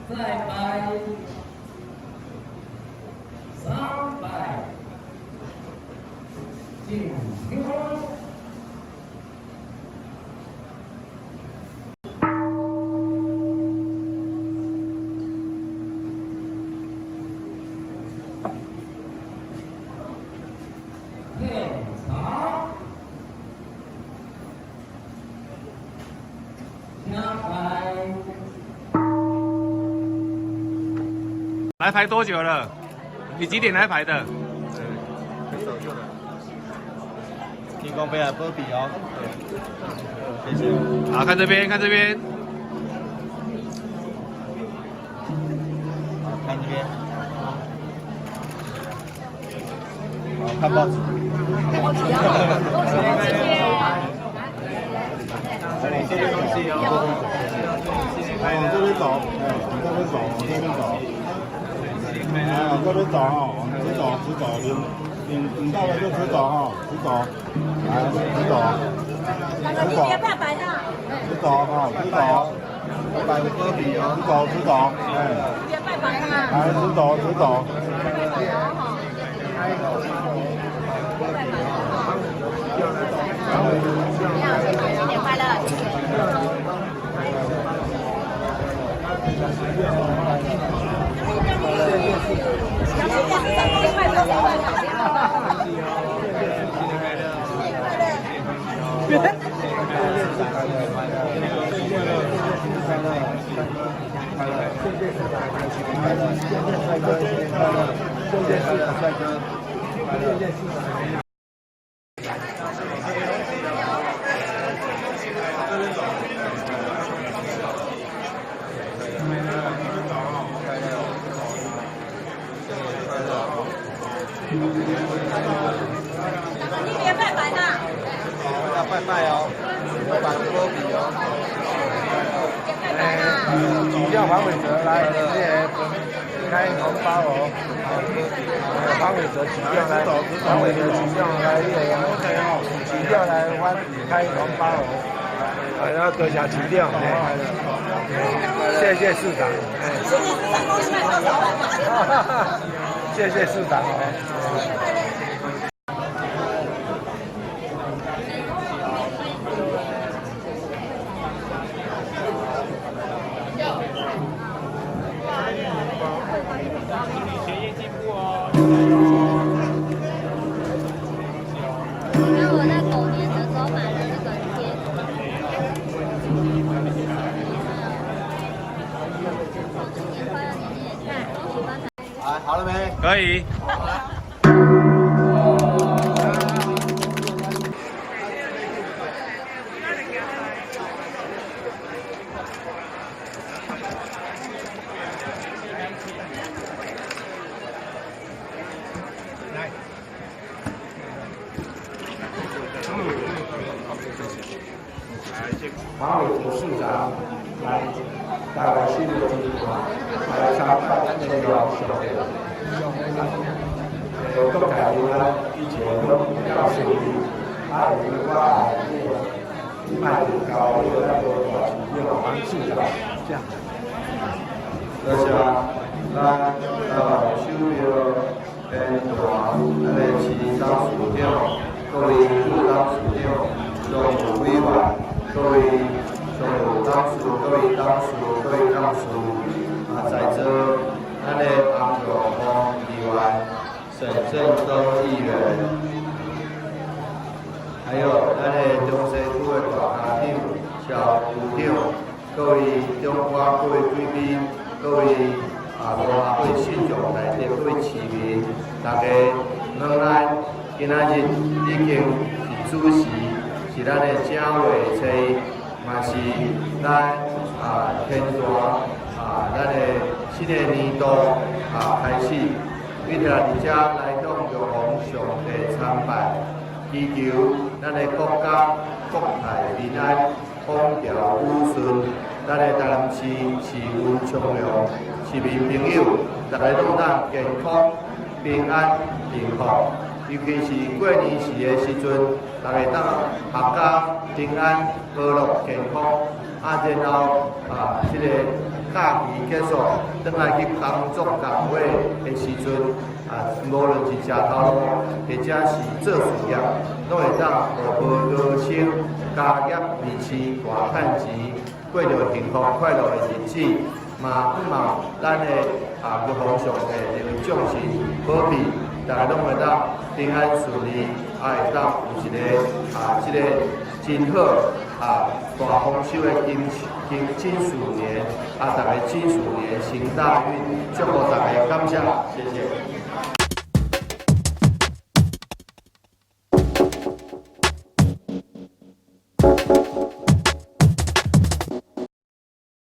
再摆3摆，进球。来排多久了？你几点来排的？很早就来。提供杯啊，波比哦。谢谢。好，看这边，看这边。好，看这边。好，看报纸。你这边东西哦。往这边走，往这边走，往这边走。往这边走哈，直走，直走，领到了就直走哈，直走，来，直走，直走，直走哈，直走，摆个波比哦，直走，直走，哎，来，直走，直走。新年快乐！你别拜拜呐！要拜拜哦，要摆波比哦。主要黄伟哲来，谢谢开红包哦。黄伟哲起调来，黄伟哲起调来起调来开红包哦。然后多下起调，谢谢市长，谢谢市长哦。那我在狗年的时候买了那个贴年快乐年年也在，恭喜发财！来，好了没？可以。马伟哲市长来带来新的计划，来参拜这个小的，都感觉以前都告诉你，他有一个话，卖的高，有那个黄市长这样。多谢啊，咱收了大，市长市长，各位副长市长，总务委员，各位总务当事，各位当事，各位当事，在座咱的洪永峰议员、沈振东议员，还有咱的中西区的大家长、小区长，各位中华各位贵宾，各位大会信众内底各位市民，大家咱今仔日已经是主席，是咱的正月初，嘛是咱天大咱的新的年度开始，为着伫遮来向玉皇上帝参拜，祈求咱的国家国泰民安，风调雨顺，咱的台南市市运昌隆，市民朋友大家拢当健康、平安、幸福。尤其是过年时的时阵，大家当阖家平安、和乐、健康，然后这个假期结束，转来去工作岗位的时阵，无论是吃头路，或者是做事业，拢会当无高薪、家业维持、大趁钱，过着幸福快乐的日子。嘛，希望咱的玉皇上帝能重视保庇，大家拢会当平安顺利，会当有一个这个真好大丰收的金鼠年，大家金鼠年行大运，祝福大家，感谢，谢谢。